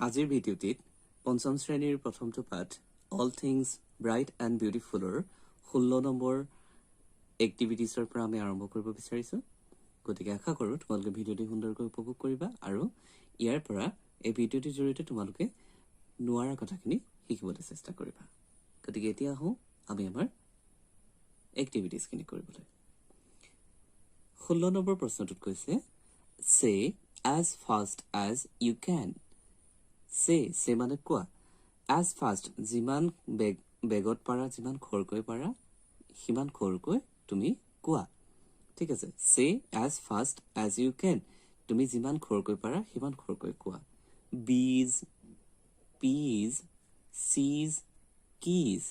আজিৰ ভিডিঅ'টিত পঞ্চম শ্ৰেণীৰ প্ৰথমটো পাঠ অল থিংছ ব্ৰাইট এণ্ড বিউটিফুলৰ 16 নম্বৰ এক্টিভিটিছৰ পৰা আমি আৰম্ভ কৰিব বিচাৰিছোঁ। গতিকে আশা কৰোঁ তোমালোকে ভিডিঅ'টি সুন্দৰকৈ উপভোগ কৰিবা আৰু ইয়াৰ পৰা এই ভিডিঅ'টিৰ জৰিয়তে তোমালোকে নোৱাৰা কথাখিনি শিকিবলৈ চেষ্টা কৰিবা। গতিকে এতিয়া আহোঁ আমি আমাৰ এক্টিভিটিছখিনি কৰিবলৈ। 16 নম্বৰ প্ৰশ্নটোত কৈছে say as fast as you can. say মানে কোৱা, as fast যিমান বেগত পাৰা, যিমান খৰকৈ পাৰা সিমান খৰকৈ তুমি কোৱা। ঠিক আছে, say as fast as you can, তুমি যিমান খৰকৈ পাৰা সিমান খৰকৈ কোৱা। bees, peas, seas, keys,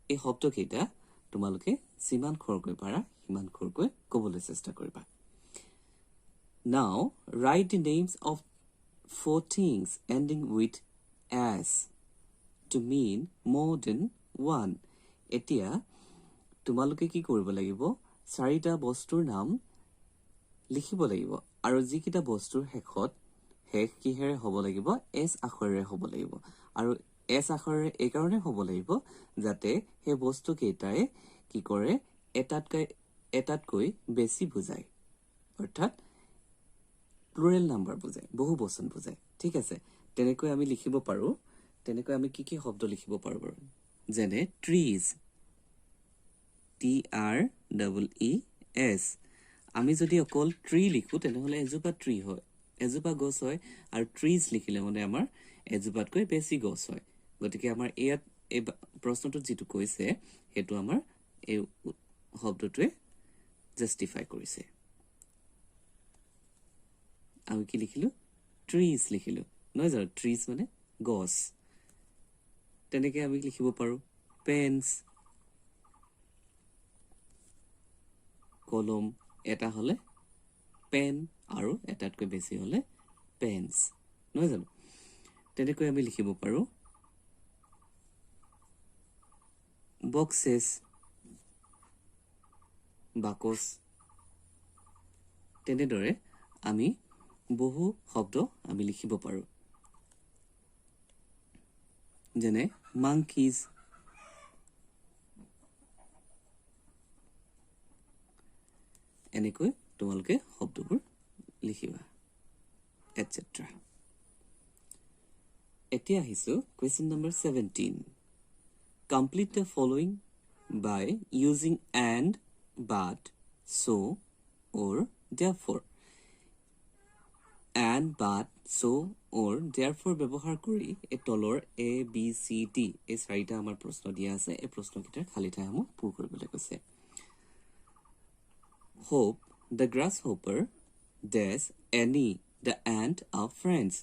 এই শব্দকেইটা তোমালোকে যিমান খৰকৈ পাৰা সিমান খৰকৈ ক'বলৈ চেষ্টা কৰিবা। Now write the names of 4 things ending with as to mean more than one. এতিয়া তোমালোকে কি কৰিব লাগিব, 4টা বস্তুৰ নাম লিখিব লাগিব আৰু যিকেইটা বস্তুৰ শেষ কিহেৰে হ'ব লাগিব, এছ আখৰেৰে হ'ব লাগিব। আৰু এছ আখৰেৰে এই কাৰণে হ'ব লাগিব যাতে সেই বস্তু কেইটাই কি কৰে, এটাতকৈ বেছি বুজায়, অৰ্থাৎ প্লুৰেল নাম্বাৰ বুজায়, বহু বচন বুজায়। ঠিক আছে, তেনেকৈ আমি লিখিব পাৰোঁ। তেনেকৈ আমি কি শব্দ লিখিব পাৰোঁ বাৰু, যেনে ট্ৰিজ, TREES। আমি যদি অকল ট্ৰী লিখোঁ তেনেহ'লে এজোপা ট্ৰী হয়, এজোপা গছ হয়, আৰু ট্ৰিজ লিখিলে মানে আমাৰ এজোপাতকৈ বেছি গছ হয়। গতিকে আমাৰ ইয়াত এই প্ৰশ্নটোত যিটো কৈছে সেইটো আমাৰ এই শব্দটোৱে জাষ্টিফাই কৰিছে। আমি কি লিখিলোঁ, ট্ৰিজ লিখিলোঁ, নহয় জানো? ট্ৰিজ মানে গছ। তেনেকৈ আমি লিখিব পাৰোঁ পেন্স, কলম এটা হ'লে পেন আৰু এটাতকৈ বেছি হ'লে পেন্স, নহয় জানো? তেনেকৈ আমি লিখিব পাৰোঁ বক্সেছ, বাকচ। তেনেদৰে আমি বহু শব্দ আমি লিখিব পাৰোঁ, যেনে মাংকিজ, এনেকৈ তোমালোকে শব্দবোৰ লিখিবা, এটচেট্ৰা। এতিয়া আহিছোঁ question number 17। Complete the following by using and, but, so, or, therefore. And, but, so, or, therefore ব্যৱহাৰ কৰি এই তলৰ ABCD এই 4টা আমাৰ প্ৰশ্ন দিয়া আছে। এই প্ৰশ্নকেইটাৰ খালী ঠাইসমূহ পূৰ কৰিবলৈ কৈছে। Hope the grasshopper dash any the ant are friends.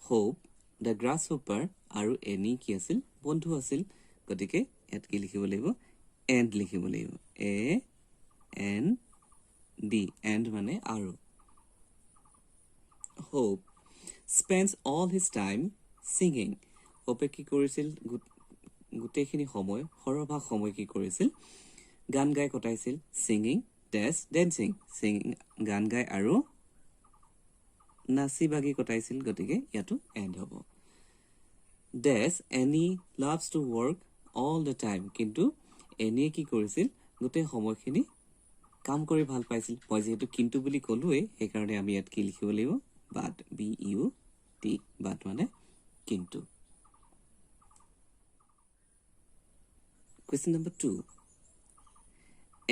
Hope the grasshopper আৰু any কি আছিল, বন্ধু আছিল। গতিকে ইয়াত কি লিখিব লাগিব, এণ্ড লিখিব লাগিব, AND, এণ্ড মানে আৰু। Hope spends all his time singing. হোপে কি কৰিছিল, গোটেইখিনি সময়, সৰহভাগ সময় কি কৰিছিল, গান গাই কটাইছিল। ছিংগিং ডেছ ডেন্সিং, গান গাই আৰু নাচি বাগি কটাইছিল। গতিকে ইয়াতো এণ্ড হ'ব। Does Annie loves to work all the time, কিন্তু এনিয়ে কি কৰিছিল, গোটেই সময়খিনি কাম কৰি ভাল পাইছিল। মই যিহেতু কিন্তু বুলি ক'লোৱেই, সেইকাৰণে আমি ইয়াত কি লিখিব লাগিব, বাট, BUT, বাট মানে কিন্তু। Question number 2।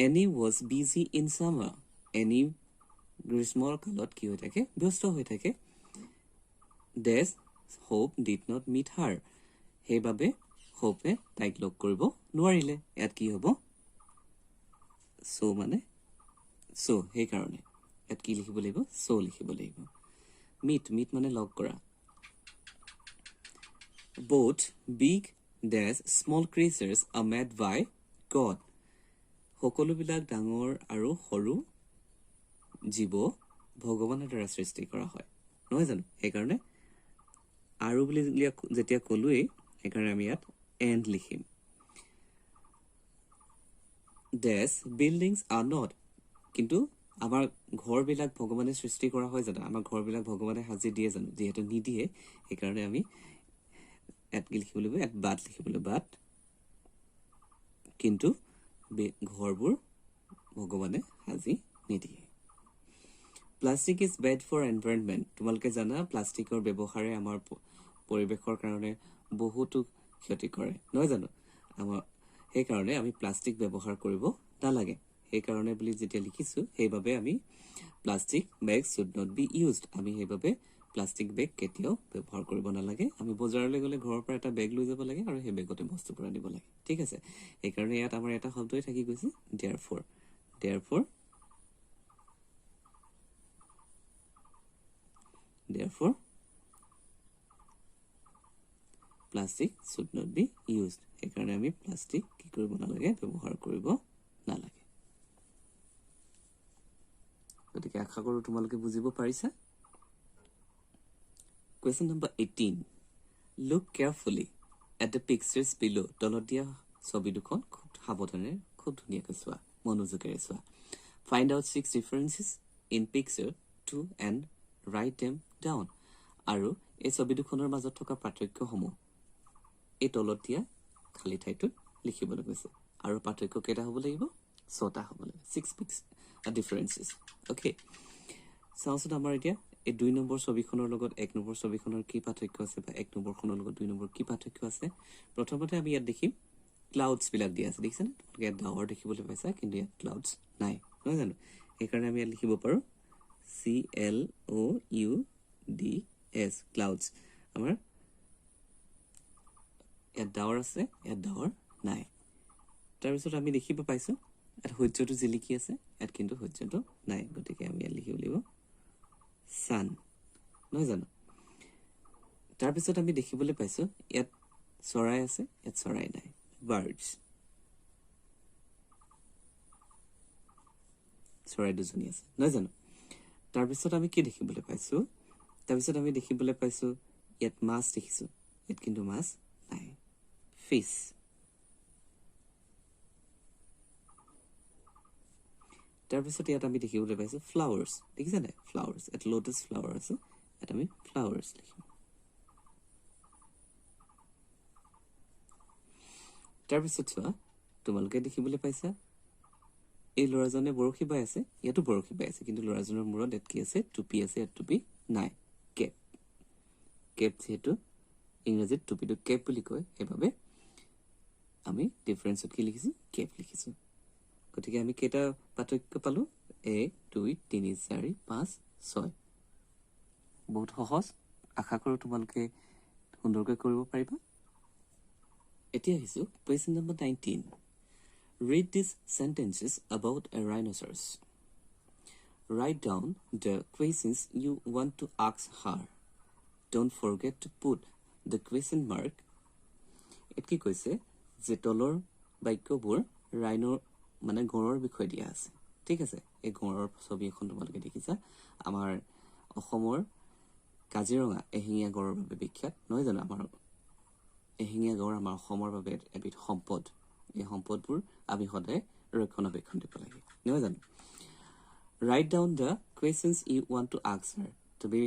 Annie was busy in summer. Annie গ্ৰীষ্মৰ কালত কি হৈ থাকে, ব্যস্ত হৈ থাকে। Des Hope did not meet her. সেইবাবে হোপে তাইক লগ কৰিব নোৱাৰিলে। ইয়াত কি হ'ব, so মানে so, সেইকাৰণে ইয়াত কি লিখিব লাগিব, so লিখিব লাগিব। meet মানে লগ কৰা। Both big dash small creatures are made by God. সকলোবিলাক ডাঙৰ আৰু সৰু জীৱ ভগৱানৰ দ্বাৰা সৃষ্টি কৰা হয়, নহয় জানো? সেইকাৰণে আৰু বুলি যেতিয়া ক'লোৱেই, সেইকাৰণে আমি ইয়াত এণ্ড লিখিম। ডেছ বিল্ডিংছ আৰ নট, কিন্তু আমাৰ ঘৰবিলাক ভগৱানে সৃষ্টি কৰা হয় জানো আমাৰ ঘৰবিলাক ভগৱানে সাজি দিয়ে জানো যেহেতু নিদিয়ে সেইকাৰণে আমি ইয়াত কি লিখিব লাগিব ইয়াত বাট লিখিব লাগিব বাট কিন্তু ঘৰবোৰ ভগৱানে সাজি নিদিয়ে plastic is bad for environment তোমালোকে জানা প্লাষ্টিকৰ ব্যৱহাৰে আমাৰ পৰিৱেশৰ কাৰণে বহুতো ক্ষতি কৰে নহয় জানো আমাৰ সেইকাৰণে আমি প্লাষ্টিক ব্যৱহাৰ কৰিব নালাগে সেইকাৰণে বুলি যেতিয়া লিখিছো সেইবাবে আমি plastic bag should not be used আমি সেইবাবে প্লাষ্টিক বেগ কেতিয়াও ব্যৱহাৰ কৰিব নালাগে আমি বজাৰলৈ গ'লে ঘৰৰ পৰা এটা বেগ লৈ যাব লাগে আৰু সেই বেগতে বস্তুবোৰ আনিব লাগে ঠিক আছে সেইকাৰণে ইয়াত আমাৰ এটা শব্দই থাকি গৈছে therefore plastic should not be used সেইকাৰণে আমি প্লাষ্টিক কি কৰিব নালাগে ব্যৱহাৰ কৰিব নালাগে গতিকে আশা কৰো তোমালোকে বুজিব পাৰিছা Question number 18 Look carefully at the pictures below তলত দিয়া ছবি দুখন খুব সাৱধানে খুব ধুনীয়াকৈ চোৱা মনোযোগেৰে চোৱা Find out 6 differences in picture 2 and write them down আৰু এই ছবি দুখনৰ মাজত থকা পাৰ্থক্যসমূহ এই তলত দিয়া খালি ঠাইটোত লিখিবলৈ কৈছে আৰু পাৰ্থক্য কেইটা হ'ব লাগিব 6টা হ'ব লাগিব 6 differences okay চাওঁচোন আমাৰ এতিয়া এই 2 নম্বৰ ছবিখনৰ লগত 1 নম্বৰ ছবিখনৰ কি পাৰ্থক্য আছে বা 1 নম্বৰখনৰ লগত 2 নম্বৰ কি পাৰ্থক্য আছে প্ৰথমতে আমি ইয়াত দেখিম ক্লাউডছ বিলাক দিয়া আছে দেখিছানে তোমালোকে ইয়াত ডাৱৰ দেখিবলৈ পাইছা কিন্তু ইয়াত ক্লাউডছ নাই নহয় জানো সেইকাৰণে আমি ইয়াত লিখিব পাৰো CLOUDS ক্লাউডছ আমাৰ ইয়াত ডাৱৰ আছে ইয়াত ডাৱৰ নাই তাৰপিছত আমি দেখিব পাইছো ইয়াত সূৰ্যটো জিলিকি আছে ইয়াত কিন্তু সূৰ্যটো নাই গতিকে আমি ইয়াত লিখিব লাগিব sun নহয় জানো তাৰপিছত আমি দেখিবলৈ পাইছো ইয়াত চৰাই আছে ইয়াত চৰাই নাই birds চৰাই দুজনী আছে নহয় জানো তাৰপিছত আমি কি দেখিবলৈ পাইছো তাৰপিছত আমি দেখিবলৈ পাইছো ইয়াত মাছ দেখিছো ইয়াত কিন্তু মাছ নাই fish তাৰপিছত ইয়াত আমি দেখিবলৈ পাইছো flowers দেখিছানে flowers এট lotus flower আছে ইয়াত আমি flowers লিখিম তাৰপিছত চোৱা তোমালোকে দেখিবলৈ পাইছা এই ল'ৰাজনে বৰশী বাই আছে ইয়াতো বৰশী বাই আছে কিন্তু ল'ৰাজনৰ মূৰত ইয়াত কি আছে টুপি আছে ইয়াত টুপি নাই কেপ কেপ যেহেতু ইংৰাজীত টুপিটো কেপ বুলি কয় সেইবাবে আমি ডিফাৰেন্সত কি লিখিছো কেপ লিখিছো গতিকে আমি কেইটা পাৰ্থক্য পালো 1 2 3 4 5 6 বহুত সহজ আশা কৰো তোমালোকে সুন্দৰকৈ কৰিব পাৰিবা এতিয়া আহিছো question number 19 Read these sentences about a rhinoceros Write down the questions you want to ask her Don't forget to put the question mark এত কি কৈছে যে তলৰ বাক্যবোৰ ৰাইনৰ মানে গড়ৰ বিষয় দিয়া আছে ঠিক আছে এই গড়ৰ ছবি এখন তোমালোকে দেখিছা আমাৰ অসমৰ কাজিৰঙা এহিঙীয়া গড়ৰ বাবে বিখ্যাত নহয় জানো আমাৰ এহিঙীয়া গড় আমাৰ অসমৰ বাবে এবিধ সম্পদ এই সম্পদবোৰ আমি সদায় ৰক্ষণাবেক্ষণ দিব লাগে নহয় জানো Write down the questions you want to ask her তুমি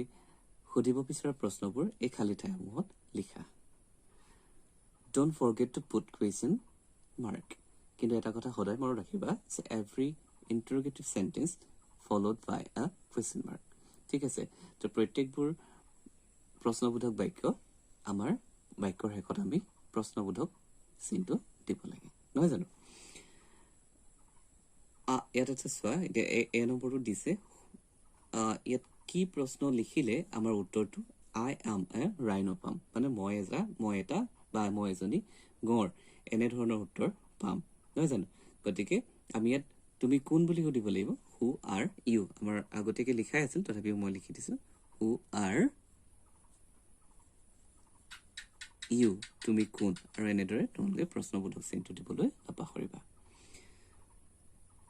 সুধিব বিচৰা প্ৰশ্নবোৰ এই খালি ঠাইসমূহত লিখা Don't forget to put question mark কিন্তু এটা কথা সদায় মনত ৰাখিবা যে every interrogative sentence followed by a question mark ঠিক আছে তো প্ৰত্যেকবোৰ প্ৰশ্নবোধক বাক্য আমাৰ বাক্যৰ শেষত আমি প্ৰশ্নবোধক চিহ্নটো দিব লাগে নহয় জানো ইয়াত আছে চোৱা এতিয়া এ নম্বৰটো দিছে ইয়াত কি প্ৰশ্ন লিখিলে আমাৰ উত্তৰটো I am a rhino পাম মানে মই এটা বা মই এজনী গড় এনে ধৰণৰ উত্তৰ পাম নহয় জানো গতিকে আমি ইয়াত তুমি কোন বুলি সুধিব লাগিব who are you আমাৰ আগতেকে লিখাই আছিল তথাপিও মই লিখি দিছো who are you তুমি কোন আৰু এনেদৰে তোমালোকে প্ৰশ্নবোধক চিহ্নটো দিবলৈ নাপাহৰিবা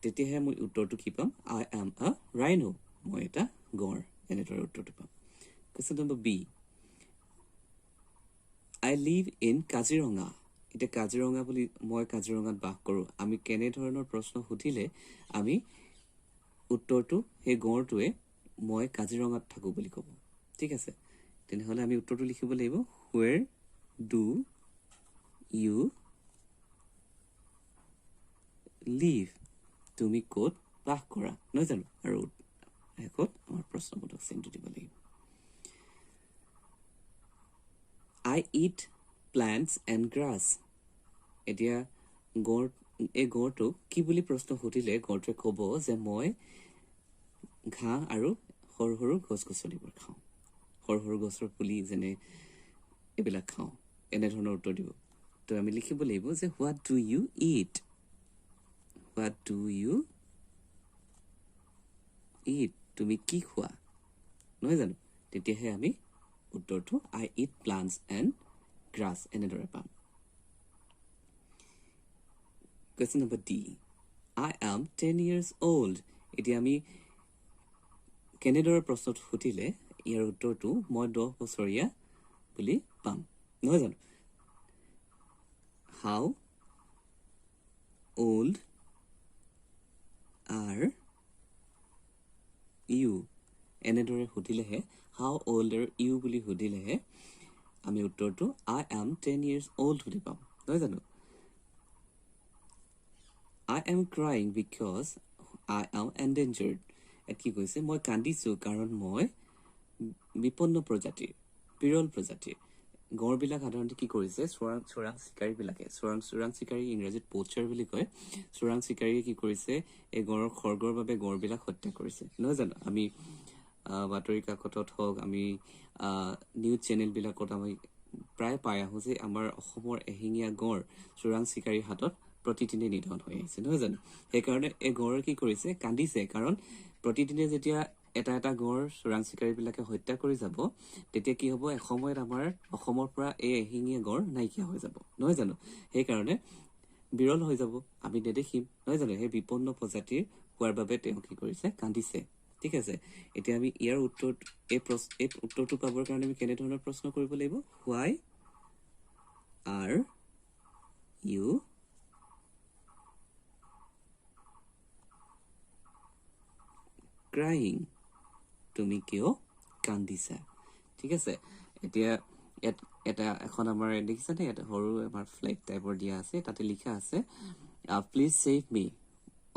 তেতিয়াহে মই উত্তৰটো কি পাম I am a rhino মই এটা গড় এনেদৰে উত্তৰটো পাম question number B I live in Kaziranga এটা কাজিৰঙা বুলি মই কাজিৰঙাত বাস কৰো আমি কেনে ধৰণৰ প্ৰশ্ন সুধিলে আমি উত্তৰটো সেই গড়টোৱে মই কাজিৰঙাত থাকো বুলি ক'ব ঠিক আছে তেনেহলে আমি উত্তৰটো লিখিব লাগিব where do you live তুমি ক'ত বাস কৰা নহয় জানো আৰু শেষত আমাৰ প্ৰশ্নবোধক চিনটো দিব লাগিব I eat plants and grass এতিয়া গড় এই গড়টো কি বুলি প্ৰশ্ন সুধিলে গড়টোৱে ক'ব যে মই ঘাঁহ আৰু সৰু সৰু গছ-গছনিবোৰ খাওঁ সৰু সৰু গছৰ পুলি যেনে এইবিলাক খাওঁ এনে ধৰণৰ উত্তৰ দিব তো আমি লিখিব লাগিব যে what do you eat তুমি কি খোৱা নহয় জানো তেতিয়াহে আমি উত্তৰটো I eat plants and grass এনেদৰে পাম Question number D. I am 10 years old. এতিয়া আমি কেনেদৰে প্ৰশ্নত সুধিলে ইয়াৰ উত্তৰটো মই 10 বছৰীয়া বুলি পাম নহয় জানো How old are you এনেদৰে সুধিলেহে how old are you বুলি সুধিলেহে আমি উত্তৰটো I am 10 years old বুলি পাম নহয় জানো I am crying because I am endangered. কি কৈছে মই কান্দিছো কাৰণ মই বিপন্ন প্ৰজাতিৰ বিৰল প্ৰজাতিৰ গড়বিলাক সাধাৰণতে কি কৰিছে চোৰাং চিকাৰীবিলাকে চোৰাং চিকাৰী ইংৰাজীত পোচাৰ বুলি কয় চোৰাং চিকাৰীয়ে কি কৰিছে এই গড়ৰ খৰ্গৰ বাবে গড়বিলাক হত্যা কৰিছে নহয় জানো আমি বাতৰি কাকতত হওক আমি নিউজ চেনেলবিলাকত আমি প্ৰায় পাই আহোঁ যে আমাৰ অসমৰ এশিঙীয়া গড় চোৰাং চিকাৰীৰ হাতত প্ৰতিদিনে নিধন হৈ আহিছে নহয় জানো সেইকাৰণে এই গড় কি কৰিছে কান্দিছে কাৰণ প্ৰতিদিনে যেতিয়া এটা গড় চোৰাং চিকাৰীবিলাকে হত্যা কৰি যাব তেতিয়া কি হ'ব এসময়ত আমাৰ অসমৰ পৰা এই এশিঙীয়া গড় নাইকিয়া হৈ যাব নহয় জানো সেইকাৰণে বিৰল হৈ যাব আমি নেদেখিম নহয় জানো সেই বিপন্ন প্ৰজাতিৰ হোৱাৰ বাবে তেওঁ কি কৰিছে কান্দিছে ঠিক আছে এতিয়া আমি ইয়াৰ উত্তৰটো পাবৰ কাৰণে আমি কেনে ধৰণৰ প্ৰশ্ন কৰিব লাগিব why are you crying তুমি কিয় কান্দিছা ঠিক আছে এতিয়া এটা এখন আমাৰ দেখিছানে এটা সৰু আমাৰ ফ্লেগ টাইপৰ দিয়া আছে তাতে লিখা আছে প্লিজ সেভ মি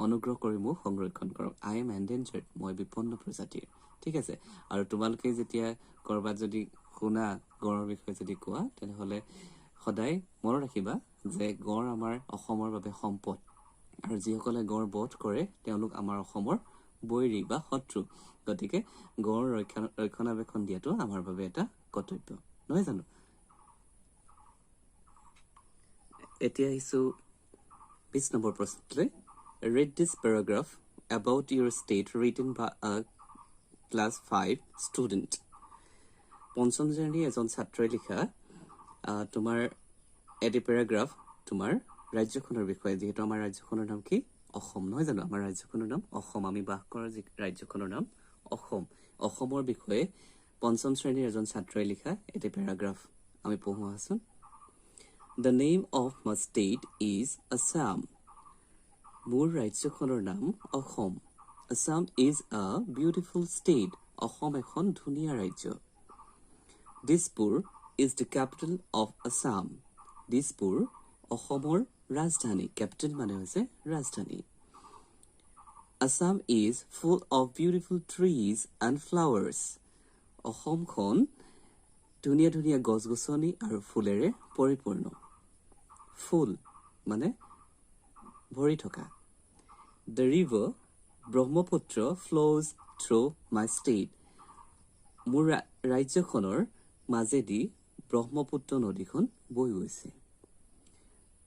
অনুগ্ৰহ কৰি মোক সংৰক্ষণ কৰক I am endangered মই বিপন্ন প্ৰজাতিৰ ঠিক আছে আৰু তোমালোকে যেতিয়া কৰবাত যদি শুনা গড়ৰ বিষয়ে যদি কোৱা তেনেহলে সদায় মনত ৰাখিবা যে গড় আমাৰ অসমৰ বাবে সম্পদ আৰু যিসকলে গড় বধ কৰে তেওঁলোক আমাৰ অসমৰ বৈৰী বা শত্ৰু গতিকে গড় ৰক্ষণাবেক্ষণ দিয়াটো আমাৰ বাবে এটা কৰ্তব্য নহয় জানো এতিয়া আহিছো 20 number প্ৰশ্নলৈ read this paragraph about your state written by a class 5 student পঞ্চম শ্ৰেণীৰ এজন ছাত্ৰই লিখা তোমাৰ এটি প্যাৰাগ্ৰাফ তোমাৰ ৰাজ্যখনৰ বিষয়ে যেহেতু আমাৰ ৰাজ্যখনৰ নাম কি অসম নহয় জানো আমাৰ ৰাজ্যখনৰ নাম অসম আমি বাস কৰা ৰাজ্যখনৰ নাম অসমৰ বিষয়ে পঞ্চম শ্ৰেণীৰ এজন ছাত্ৰই লিখা এটি প্যাৰাগ্ৰাফ আমি পঢ়ো আছোন The name of my state is Assam মোৰ ৰাজ্যখনৰ নাম Assam Assam is a beautiful state Assam এখন ধুনীয়া ৰাজ্য Dispur is the capital of Assam Dispur অসমৰ ৰাজধানী capital মানে হৈছে ৰাজধানী Assam is full of beautiful trees and flowers অসমখন ধুনীয়া ধুনীয়া গছ-গছনি আৰু ফুলেৰে পৰিপূৰ্ণ ফুল মানে ভৰি থকা The river Brahmaputra flows through my state মোৰ ৰাজ্যখনৰ মাজেদি ব্ৰহ্মপুত্ৰ নদীখন বৈ গৈছে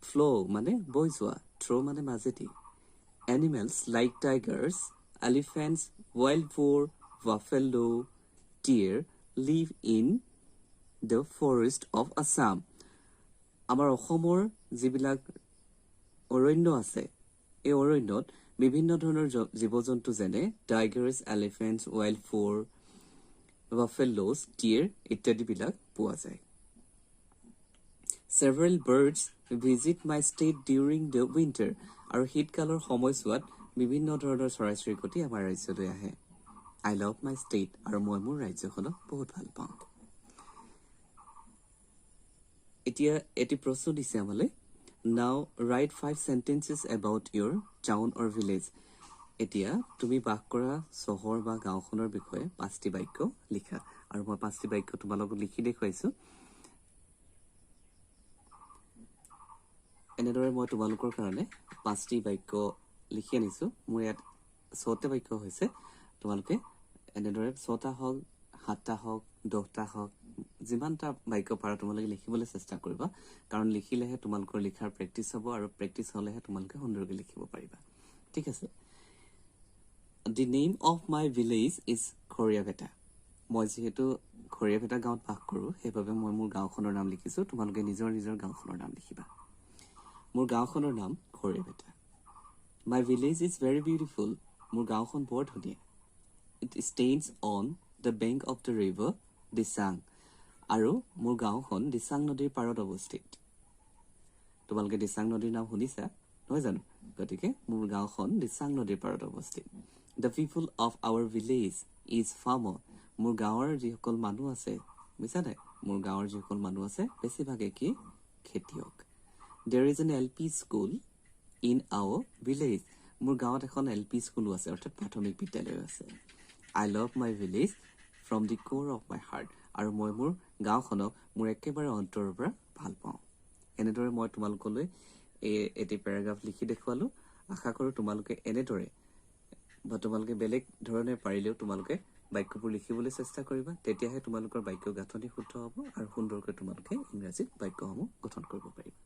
flow মানে বৈ যোৱা through মানে মাজেদি Animals like tigers, elephants, wild boar, buffalo, deer live in the forest of Assam. আমাৰ অসমৰ যিবিলাক অৰণ্য আছে এই অৰণ্যত বিভিন্ন ধৰণৰ জীৱ-জন্তু যেনে tigers, elephants, wild boar, buffaloes, deer ইত্যাদি বিলাক পোৱা যায় Several birds visit my state during the winter আৰু শীতকালৰ সময়ছোৱাত বিভিন্ন ধৰণৰ চৰাই চিৰিকটি আমাৰ ৰাজ্যলৈ আহে আই লাভ মাই ষ্টেট আৰু মই মোৰ ৰাজ্যখনক বহুত ভাল পাওঁ এতিয়া এটি প্ৰশ্ন দিছে আমালৈ নাও right 5 sentences about your town or village এতিয়া তুমি বাস কৰা চহৰ বা গাঁওখনৰ বিষয়ে 5টি বাক্য লিখা আৰু মই 5টি বাক্য তোমালোকক লিখি দেখুৱাইছো এনেদৰে মই তোমালোকৰ কাৰণে 5টি বাক্য লিখি আনিছো মোৰ ইয়াত 6টা বাক্য হৈছে তোমালোকে এনেদৰে 6টা হওক 7টা হওক 10টা হওক যিমানটা বাক্য পাৰা তোমালোকে লিখিবলৈ চেষ্টা কৰিবা কাৰণ লিখিলেহে তোমালোকৰ লিখাৰ প্ৰেক্টিছ হ'ব আৰু প্ৰেক্টিছ হ'লেহে তোমালোকে সুন্দৰকৈ লিখিব পাৰিবা ঠিক আছে The name of my village is Khoriaveta মই যেহেতু খৰিয়াভেটা গাঁৱত বাস কৰোঁ সেইবাবে মই মোৰ গাঁওখনৰ নাম লিখিছো তোমালোকে নিজৰ নিজৰ গাঁওখনৰ নাম লিখিবা মোৰ গাঁওখনৰ নাম খৰিয়াভেটা My village is very beautiful মোৰ গাঁওখন বৰ ধুনীয়া It stands on the bank of the river Disang আৰু মোৰ গাঁওখন দিচাং নদীৰ পাৰত অৱস্থিত তোমালোকে দিচাং নদীৰ নাম শুনিছা নহয় জানো গতিকে মোৰ গাঁওখন দিচাং নদীৰ পাৰত অৱস্থিত The people of our village is farmer মোৰ গাঁৱৰ যিসকল মানুহ আছে বুজিছানে মোৰ গাঁৱৰ যিসকল মানুহ আছে বেছিভাগে কি খেতিয়ক There is an LP school in our village মোৰ গাঁৱত এখন LP স্কুল আছে অৰ্থাৎ প্ৰাথমিক বিদ্যালয় আছে I love my village from the core of my heart আৰু মই মোৰ গাঁওখনক মোৰ একেবাৰে অন্তৰৰ পৰা ভাল পাওঁ এনেদৰে মই তোমালোকলৈ এটি পেৰাগ্ৰাফ লিখি দেখুৱালো আশা কৰো তোমালোকে এনেদৰে বা তোমালোকে বেলেগ ধৰণে পাৰিলেও তোমালোকে বাক্যবোৰ লিখিবলৈ চেষ্টা কৰিবা তেতিয়াহে তোমালোকৰ বাক্য গাঁথনি শুদ্ধ হ'ব আৰু সুন্দৰকৈ তোমালোকে ইংৰাজীত বাক্যসমূহ গঠন কৰিব পাৰিবা